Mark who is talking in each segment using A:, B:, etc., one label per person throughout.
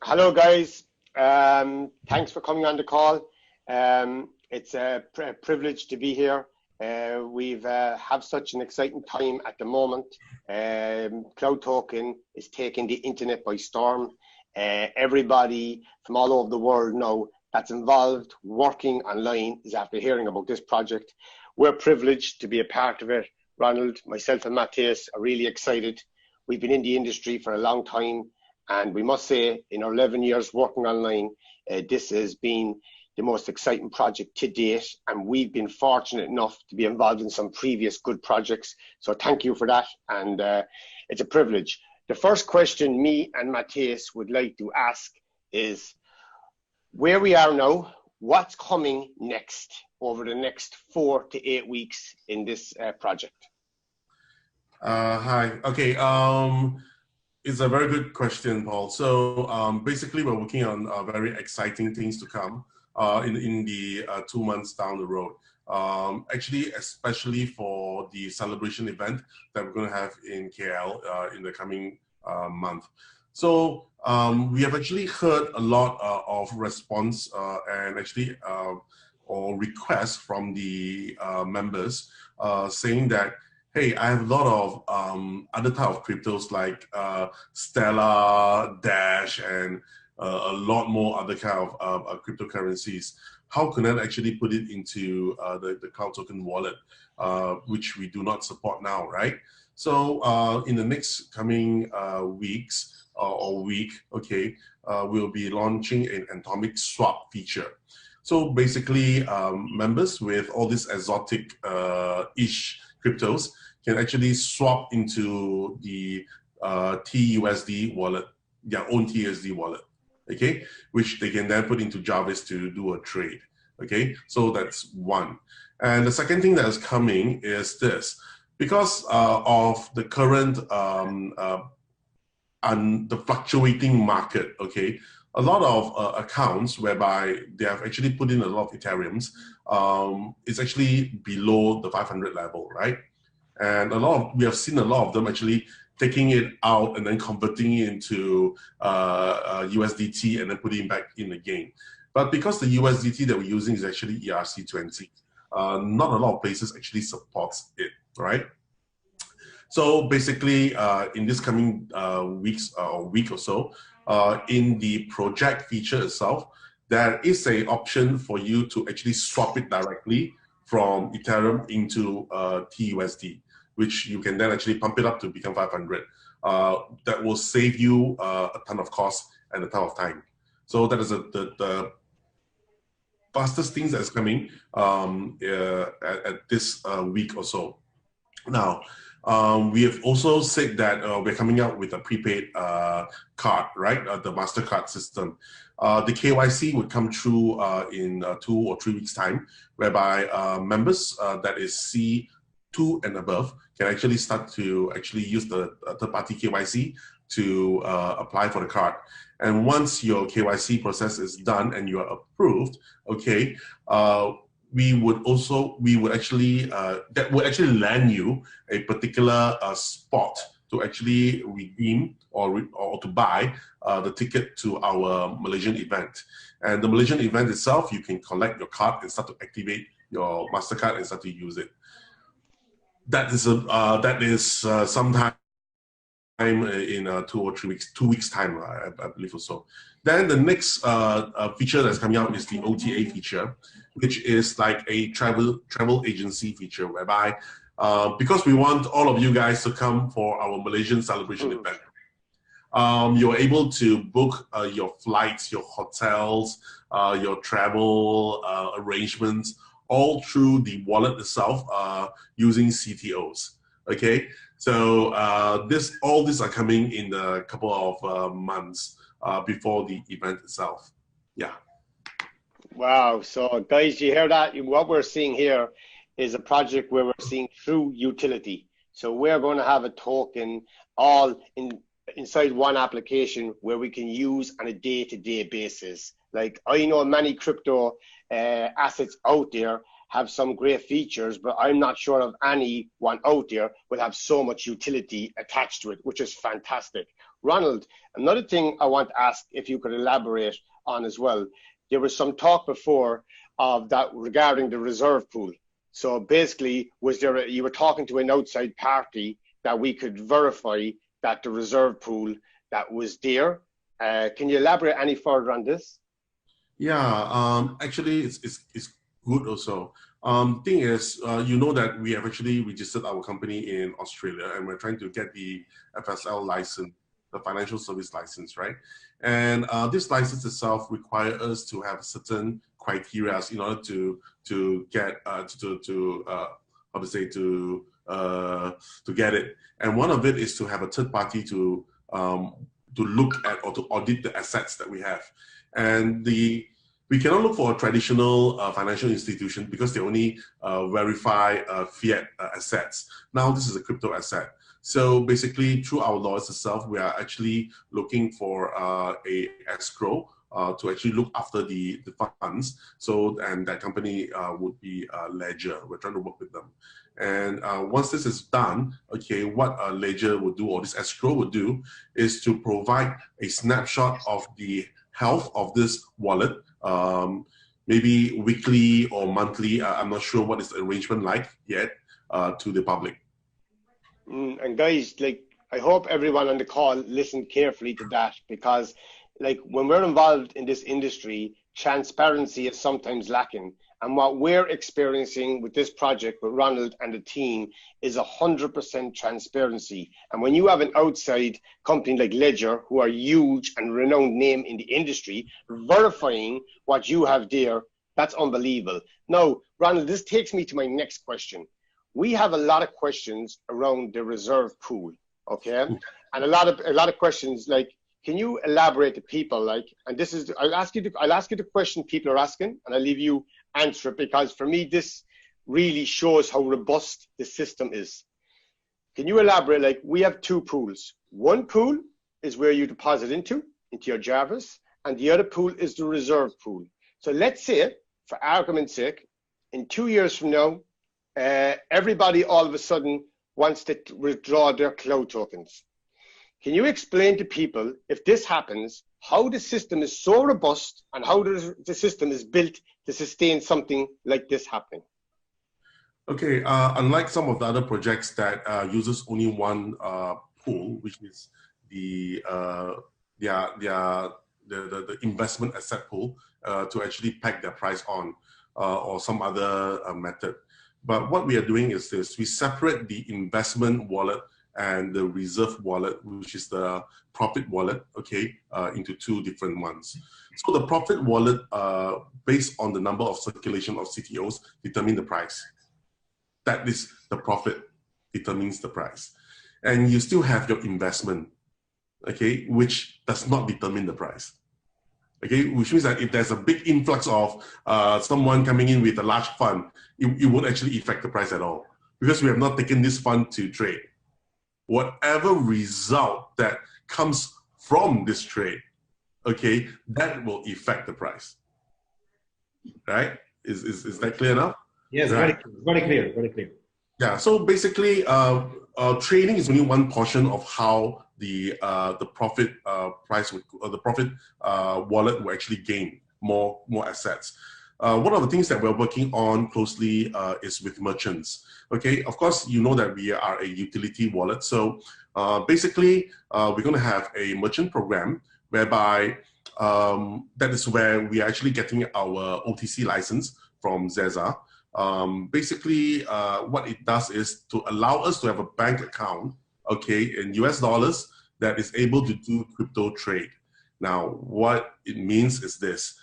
A: Hello, guys. Thanks for coming on the call. It's a privilege to be here. We've have such an exciting time at the moment. Cloud token is taking the internet by storm. Everybody from all over the world now that's involved working online is after hearing about this project. We're privileged to be a part of it. Ronald, myself and Matthias are really excited. We've been in the industry for a long time, and we must say in our 11 years working online, this has been the most exciting project to date, and we've been fortunate enough to be involved in some previous good projects. So thank you for that, and it's a privilege. The first question me and Matthias would like to ask is where we are now, what's coming next over the next 4 to 8 weeks in this project?
B: Hi. Okay. It's a very good question, Paul. So basically, we're working on very exciting things to come in the 2 months down the road. Actually, especially for the celebration event that we're going to have in KL in the coming month. So we have actually heard a lot of response and actually or requests from the members saying that, hey, I have a lot of other type of cryptos like Stellar, Dash, and a lot more other kind of cryptocurrencies. How can I actually put it into the cloud token wallet, which we do not support now, right? So in the next coming weeks or week, okay, we'll be launching an atomic swap feature. So basically, members with all these exotic-ish cryptos can actually swap into the TUSD wallet, their own TUSD wallet, okay, which they can then put into Jarvis to do a trade, okay? So that's one. And the second thing that is coming is this. Because of the current and the fluctuating market, okay, a lot of accounts whereby they have actually put in a lot of Ethereums is actually below the 500 level, right? And we have seen a lot of them actually taking it out and then converting it into USDT and then putting it back in again. But because the USDT that we're using is actually ERC20, not a lot of places actually supports it, right? So basically, in this coming weeks or week or so, in the project feature itself, there is an option for you to actually swap it directly from Ethereum into TUSD, which you can then actually pump it up to become 500. That will save you a ton of cost and a ton of time. So that is the fastest things that's coming at this week or so. Now, we have also said that we're coming out with a prepaid card, right? The MasterCard system. The KYC would come through in 2 or 3 weeks' time, whereby members that is C2 and above can actually start to actually use the third-party KYC to apply for the card. And once your KYC process is done and you are approved, okay, we would actually that would actually land you a particular spot to actually redeem or to buy the ticket to our Malaysian event. And the Malaysian event itself, you can collect your card and start to activate your MasterCard and start to use it. That is sometime in 2 or 3 weeks, 2 weeks time, I believe or so. Then the next feature that's coming out is the OTA feature, which is like a travel agency feature, whereby because we want all of you guys to come for our Malaysian celebration event, you're able to book your flights, your hotels, your travel arrangements, all through the wallet itself using CTOs. Okay, so all these are coming in a couple of months before the event itself. Yeah.
A: Wow. So guys, you hear that? What we're seeing here is a project where we're seeing true utility. So we're going to have a token all inside one application where we can use on a day-to-day basis. Like, I know many crypto assets out there have some great features, but I'm not sure of any one out there will have so much utility attached to it, which is fantastic. Ronald, another thing I want to ask if you could elaborate on as well. There was some talk before of that regarding the reserve pool. So basically, you were talking to an outside party that we could verify that the reserve pool that was there. Can you elaborate any further on this?
B: Yeah, actually, it's good also. Thing is, you know that we have actually registered our company in Australia, and we're trying to get the FSL license, the financial service license, right? And this license itself requires us to have certain criteria in order to get how to say to get it. And one of it is to have a third party to look at or to audit the assets that we have. And we cannot look for a traditional financial institution because they only verify fiat assets. Now this is a crypto asset. So basically, through our laws itself, we are actually looking for a escrow to actually look after the funds. So, and that company would be Ledger. We're trying to work with them. And once this is done, okay, what a Ledger would do, or this escrow would do, is to provide a snapshot of the health of this wallet, maybe weekly or monthly. I'm not sure what is the arrangement like yet to the public.
A: And guys, like, I hope everyone on the call listened carefully to that, because like when we're involved in this industry, transparency is sometimes lacking. And what we're experiencing with this project with Ronald and the team is 100% transparency. And when you have an outside company like Ledger, who are huge and renowned name in the industry, verifying what you have there, that's unbelievable. Now, Ronald, this takes me to my next question. We have a lot of questions around the reserve pool, okay? And a lot of questions like, can you elaborate to people, like, and this is, I'll ask you the question people are asking, and I'll leave you answer it, because for me, this really shows how robust the system is. Can you elaborate, like, we have two pools. One pool is where you deposit into your Jarvis, and the other pool is the reserve pool. So let's say, for argument's sake, in 2 years from now, everybody all of a sudden wants to withdraw their cloud tokens. Can you explain to people, if this happens, how the system is so robust and how the system is built to sustain something like this happening?
B: Okay, unlike some of the other projects that uses only one pool, which is the investment asset pool to actually peg their price on, or some other method. But what we are doing is this: we separate the investment wallet and the reserve wallet, which is the profit wallet, okay, into two different ones. So the profit wallet, based on the number of circulation of CTOs, determine the price. That is the profit determines the price. And you still have your investment, okay, which does not determine the price. Okay, which means that if there's a big influx of someone coming in with a large fund, it won't actually affect the price at all, because we have not taken this fund to trade. Whatever result that comes from this trade, okay, that will affect the price. Right? Is that clear enough?
C: Yes,
B: right.
C: Very clear, very clear.
B: Yeah, so basically, trading is only one portion of how the profit price would, or the profit wallet will actually gain more assets. One of the things that we're working on closely is with merchants. Okay, of course, you know that we are a utility wallet. So basically, we're going to have a merchant program whereby that is where we are actually getting our OTC license from Zeza. Basically, what it does is to allow us to have a bank account, okay, in US dollars that is able to do crypto trade. Now, what it means is this: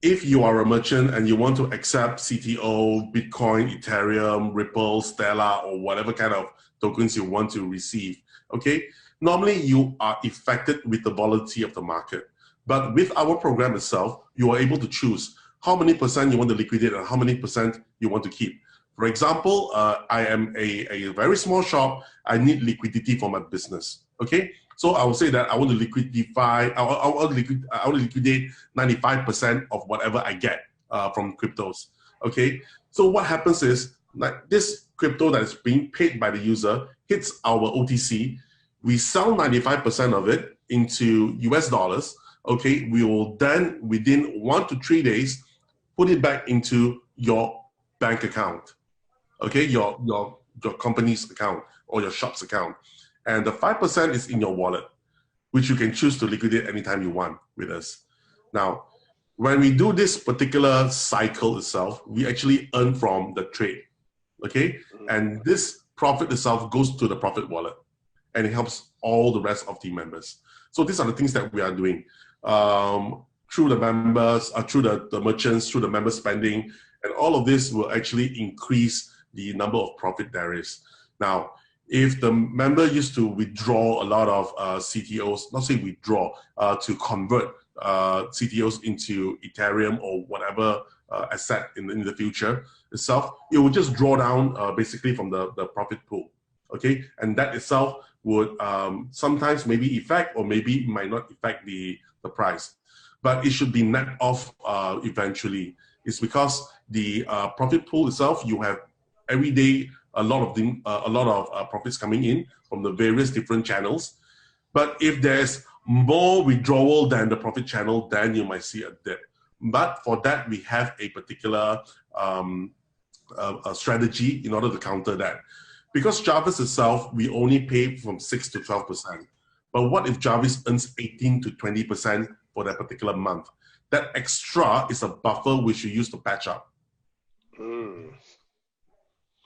B: if you are a merchant and you want to accept CTO, Bitcoin, Ethereum, Ripple, Stellar, or whatever kind of tokens you want to receive, okay, normally you are affected with the volatility of the market. But with our program itself, you are able to choose how many percent you want to liquidate and how many percent you want to keep. For example, I am a very small shop. I need liquidity for my business, okay? So I will say that I want to liquidate 95% of whatever I get from cryptos, okay? So what happens is, like, this crypto that is being paid by the user hits our OTC. We sell 95% of it into US dollars. Okay, we will then within 1 to 3 days put it back into your bank account. Okay, your company's account or your shop's account, and the 5% is in your wallet, which you can choose to liquidate anytime you want with us. Now, when we do this particular cycle itself, we actually earn from the trade. Okay, and this profit itself goes to the profit wallet, and it helps all the rest of the members. So these are the things that we are doing through the members, through the merchants, through the member spending, and all of this will actually increase the number of profit there is. Now, if the member used to withdraw a lot of CTOs, not say withdraw, to convert CTOs into Ethereum or whatever asset in the future itself, it will just draw down basically from the profit pool. Okay, and that itself would sometimes maybe affect or maybe might not affect the price, but it should be net off eventually. It's because the profit pool itself, you have every day a lot of profits coming in from the various different channels. But if there's more withdrawal than the profit channel, then you might see a dip. But for that, we have a particular a strategy in order to counter that. Because Jarvis itself, we only pay from 6 to 12%. But what if Jarvis earns 18 to 20% for that particular month? That extra is a buffer which you use to patch up.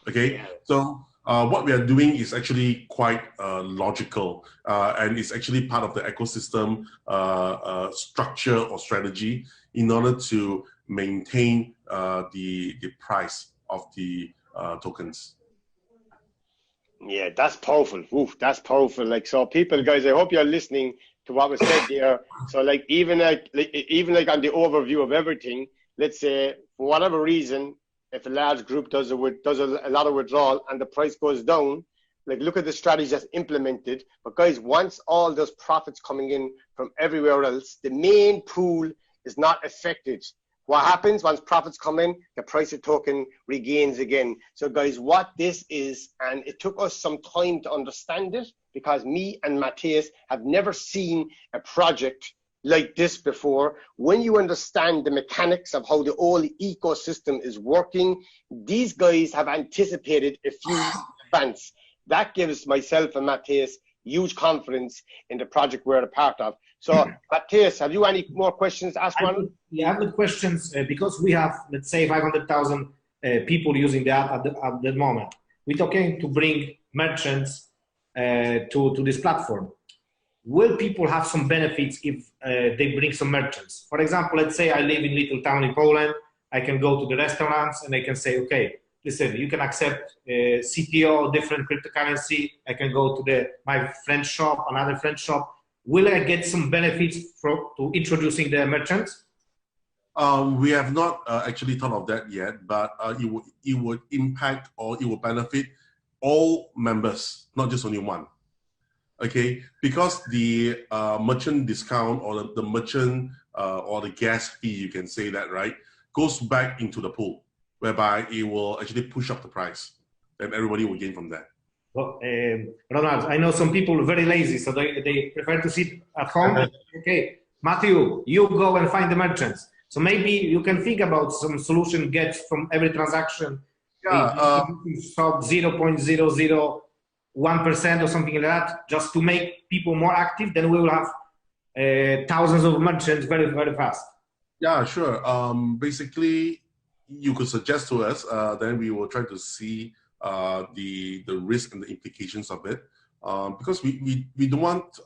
B: Okay, yeah. So what we are doing is actually quite logical, and it's actually part of the ecosystem structure or strategy in order to maintain the price of the tokens.
A: Yeah, that's powerful. Oof, that's powerful. Like, so people, guys, I hope you're listening to what was said there. So like even like on the overview of everything, let's say for whatever reason, if a large group does a lot of withdrawal and the price goes down, like look at the strategy that's implemented. But guys, once all those profits coming in from everywhere else, the main pool is not affected. What happens once profits come in, the price of token regains again. So guys, what this is, and it took us some time to understand it because me and Matthias have never seen a project like this before. When you understand the mechanics of how the whole ecosystem is working, these guys have anticipated a few events. That gives myself and Matthias huge confidence in the project we're a part of. So, Matthias, have you any more questions to ask one?
C: Yeah, I have good questions because we have, let's say, 500,000 people using the app at the moment. We're talking to bring merchants to this platform. Will people have some benefits if they bring some merchants? For example, let's say I live in a little town in Poland. I can go to the restaurants and I can say, okay, listen, you can accept CTO, different cryptocurrency. I can go to my friend's shop, another friend's shop. Will I get some benefits to introducing the merchants?
B: We have not actually thought of that yet, but it would impact or it will benefit all members, not just only one. Okay, because the merchant discount or the merchant or the gas fee, you can say that, right, goes back into the pool, whereby it will actually push up the price, and everybody will gain from that.
C: Well, Ronald, I know some people are very lazy, so they prefer to sit at home. Okay, Matthew, you go and find the merchants. So maybe you can think about some solution get from every transaction.
B: Yeah,
C: stop 0.001% or something like that, just to make people more active. Then we will have thousands of merchants very, very fast.
B: Yeah, sure. Basically, you could suggest to us, then we will try to see the risk and the implications of it, because we don't want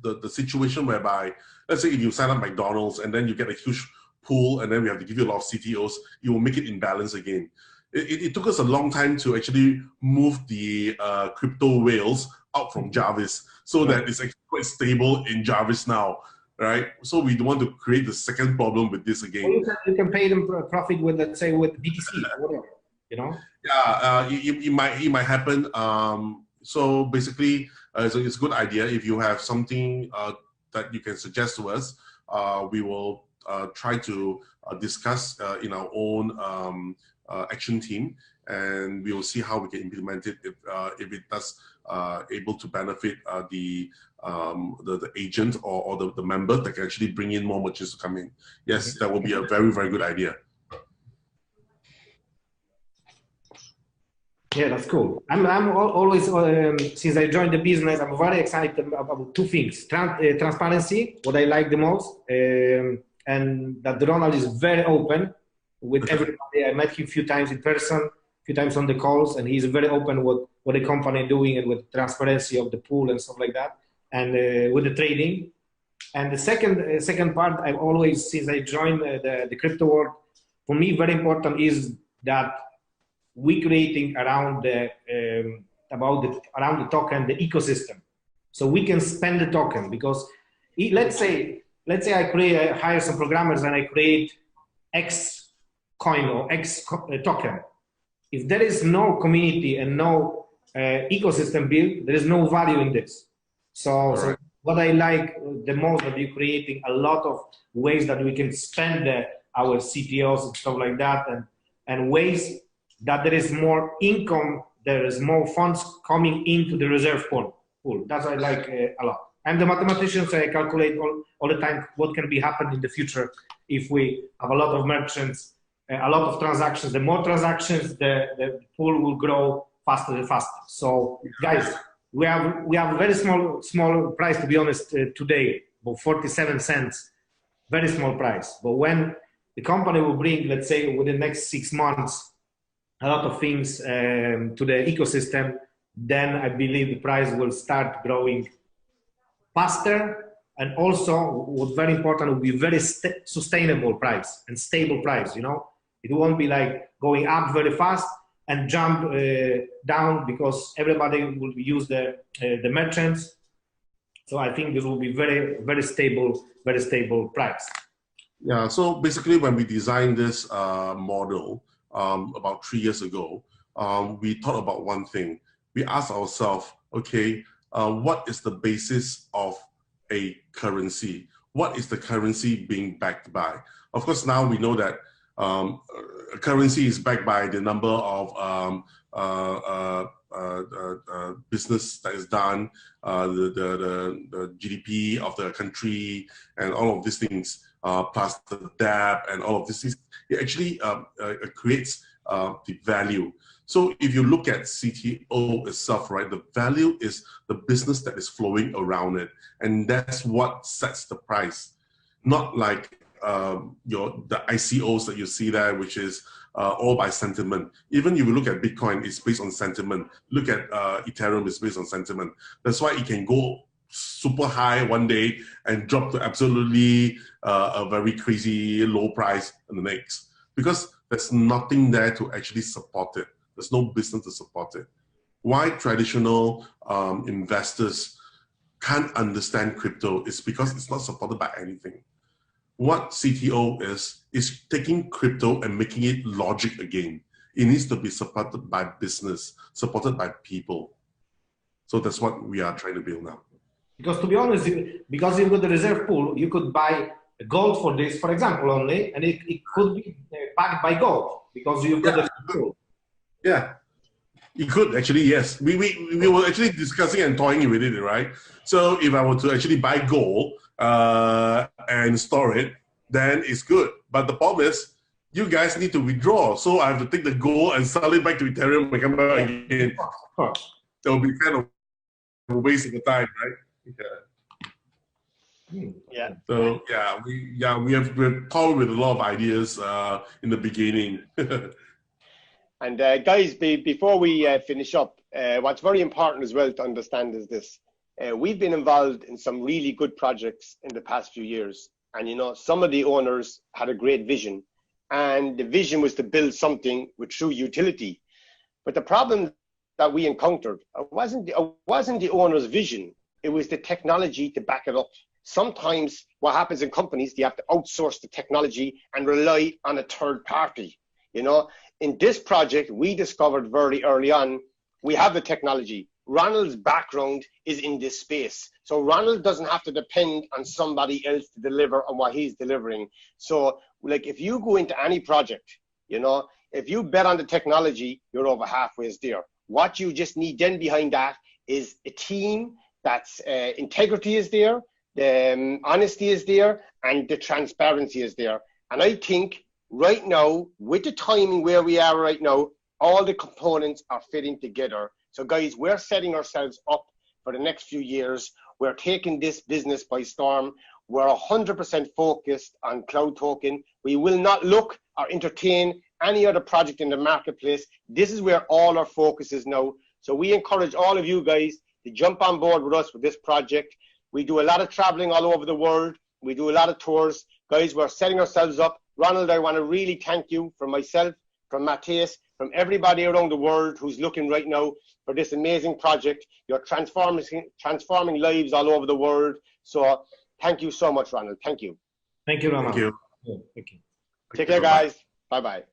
B: the situation whereby, let's say if you sign up McDonald's and then you get a huge pool and then we have to give you a lot of CTOs, you will make it imbalance again. It took us a long time to actually move the crypto whales out from Jarvis so that it's actually quite stable in Jarvis now, right? So we don't want to create the second problem with this again.
C: Well, you can pay them profit with, let's say, with BTC or whatever, you know?
B: Yeah, it might happen. So basically, it's a good idea. If you have something that you can suggest to us, we will try to discuss in our own action team, and we will see how we can implement it if it does able to benefit the agent or the member that can actually bring in more merchants to come in. Yes, that will be a very, very good idea.
C: Yeah, that's cool. I'm always, since I joined the business, I'm very excited about two things. Transparency, what I like the most, and that Ronald is very open with everybody. I met him a few times in person, a few times on the calls, and he's very open what the company is doing and with transparency of the pool and stuff like that, and with the trading. And the second part, I've always, since I joined the crypto world, for me, very important is that we creating around the token, the ecosystem, so we can spend the token. Because let's say I hire some programmers and I create X coin or X token. If there is no community and no ecosystem built, there is no value in this. So what I like the most, that you're creating a lot of ways that we can spend our CTOs and stuff like that, and ways that there is more income, there is more funds coming into the reserve pool. That's what I like a lot. I'm the mathematician, so I calculate all the time what can be happening in the future if we have a lot of merchants, a lot of transactions. The more transactions, the pool will grow faster and faster. So guys, we have a very small price, to be honest, today, about 47 cents, very small price. But when the company will bring, let's say, within the next 6 months, a lot of things to the ecosystem, then I believe the price will start growing faster. And also, what's very important, will be very sustainable price and stable price. You know, it won't be like going up very fast and jump down, because everybody will use the merchants. So I think this will be very stable price.
B: Yeah. So basically, when we designed this model about 3 years ago, we thought about one thing. We asked ourselves, okay, what is the basis of a currency? What is the currency being backed by? Of course, now we know that a currency is backed by the number of business that is done, the GDP of the country, and all of these things, plus the debt and all of these things. It actually creates the value. So if you look at CTO itself, right, the value is the business that is flowing around it, and that's what sets the price. Not like the ICOs that you see there, which is all by sentiment. Even if you look at Bitcoin, it's based on sentiment. Look at Ethereum, it's based on sentiment. That's why it can go super high one day and drop to absolutely a very crazy low price in the next, because there's nothing there to actually support it. There's no business to support it. Why traditional investors can't understand crypto is because it's not supported by anything. What CTO is taking crypto and making it logic again. It needs to be supported by business, supported by people. So that's what we are trying to build now.
C: Because to be honest, because you've got the reserve pool, you could buy gold for this, for example, only, and it could be backed by gold because you've got the reserve pool.
B: Yeah, you could actually, yes. We were actually discussing and toying with it, right? So if I were to actually buy gold and store it, then it's good. But the problem is, you guys need to withdraw. So I have to take the gold and sell it back to Ethereum and come back again. That will be kind of a waste of the time, right?
A: Yeah.
B: So we've toyed with a lot of ideas in the beginning.
A: And guys, before we finish up, what's very important as well to understand is this. We've been involved in some really good projects in the past few years. And, you know, some of the owners had a great vision. And the vision was to build something with true utility. But the problem that we encountered wasn't the owner's vision. It was the technology to back it up. Sometimes what happens in companies, they have to outsource the technology and rely on a third party. You know, in this project, we discovered very early on, we have the technology. Ronald's background is in this space. So Ronald doesn't have to depend on somebody else to deliver on what he's delivering. So like if you go into any project, you know, if you bet on the technology, you're over halfway there. What you just need then behind that is a team that's integrity is there, the honesty is there, and the transparency is there. And I think right now, with the timing where we are right now, all the components are fitting together. So guys, we're setting ourselves up for the next few years. We're taking this business by storm. We're 100% focused on Cloud Token. We will not look or entertain any other project in the marketplace. This is where all our focus is now. So we encourage all of you guys to jump on board with us with this project. We do a lot of traveling all over the world. We do a lot of tours. Guys, we're setting ourselves up. Ronald, I want to really thank you from myself, from Matthias, from everybody around the world who's looking right now for this amazing project. You're transforming lives all over the world. So thank you so much, Ronald. Thank you.
C: Thank you, Ronald.
B: Thank you.
C: Thank you.
A: Take care, guys. Bye-bye.